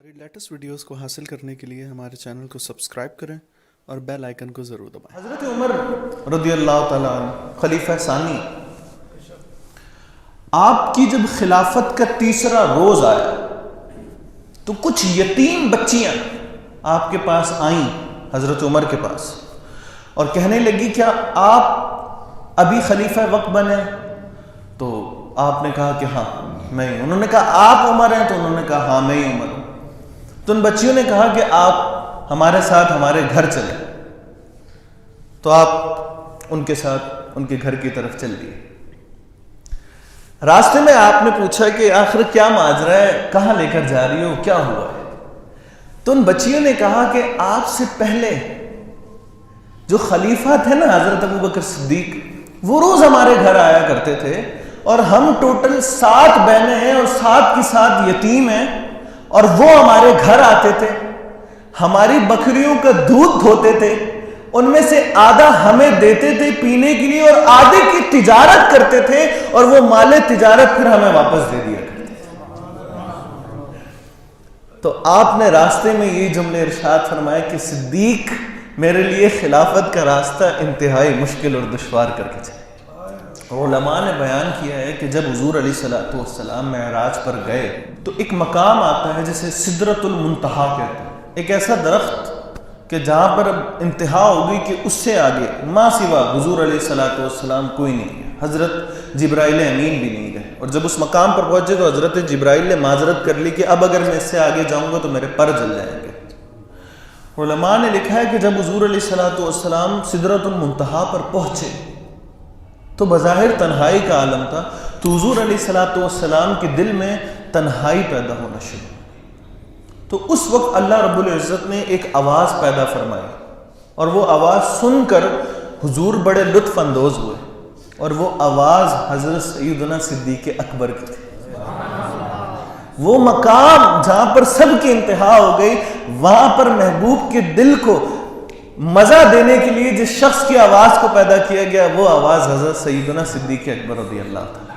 Latest videos کو حاصل کرنے کے لیے ہمارے چینل کو سبسکرائب کریں اور بیل آئیکن کو ضرور دبائیں۔ حضرت عمر رضی اللہ تعالیٰ عنہ خلیفہ ثانی، آپ کی جب خلافت کا تیسرا روز آیا تو کچھ یتیم بچیاں آپ کے پاس آئیں، حضرت عمر کے پاس، اور کہنے لگی کیا آپ ابھی خلیفہ وقت بنے؟ تو آپ نے کہا کہ ہاں میں ہی۔ انہوں نے کہا آپ عمر ہیں؟ تو انہوں نے کہا ہاں میں ہی عمر ہوں۔ تو ان بچیوں نے کہا کہ آپ ہمارے ساتھ ہمارے گھر چلیں، تو آپ ان کے ساتھ ان کے گھر کی طرف چل دیے۔ راستے میں آپ نے پوچھا کہ آخر کیا ماجرا ہے، کہاں لے کر جا رہی ہو، کیا ہوا ہے؟ تو ان بچیوں نے کہا کہ آپ سے پہلے جو خلیفہ تھے نا حضرت ابوبکر صدیق، وہ روز ہمارے گھر آیا کرتے تھے، اور ہم ٹوٹل 7 بہنیں ہیں اور 7 کی 7 یتیم ہیں، اور وہ ہمارے گھر آتے تھے، ہماری بکریوں کا دودھ دھوتے تھے، ان میں سے آدھا ہمیں دیتے تھے پینے کے لیے اور آدھے کی تجارت کرتے تھے، اور وہ مال تجارت پھر ہمیں واپس دے دیا کرتے تھے۔ تو آپ نے راستے میں یہ جملے ارشاد فرمائے کہ صدیق میرے لیے خلافت کا راستہ انتہائی مشکل اور دشوار کر کے چلے۔ علماء نے بیان کیا ہے کہ جب حضور علیہ السلام معراج پر گئے تو ایک مقام آتا ہے جسے سدرۃ المنتہا کہتے ہیں، ایک ایسا درخت کہ جہاں پر اب انتہا ہوگی کہ اس سے آگے ما سوا حضور علیہ السلام کوئی نہیں ہے، حضرت جبرائیل امین بھی نہیں گئے۔ اور جب اس مقام پر پہنچے تو حضرت جبرائیل نے معذرت کر لی کہ اب اگر میں اس سے آگے جاؤں گا تو میرے پر جل جائیں گے۔ علماء نے لکھا ہے کہ جب حضور علیہ السلام سدرۃ المنتہا پر پہنچے تو بظاہر تنہائی کا عالم تھا، تو حضور علیہ السلام کے دل میں تنہائی پیدا ہونا شروع۔ تو اس وقت اللہ رب العزت نے ایک آواز پیدا فرمائی، اور وہ آواز سن کر حضور بڑے لطف اندوز ہوئے، اور وہ آواز حضرت سیدنا صدیق اکبر کی تھی۔ وہ مقام جہاں پر سب کی انتہا ہو گئی، وہاں پر محبوب کے دل کو مزہ دینے کے لیے جس شخص کی آواز کو پیدا کیا گیا، وہ آواز حضرت سیدنا صدیق اکبر رضی اللہ تعالیٰ۔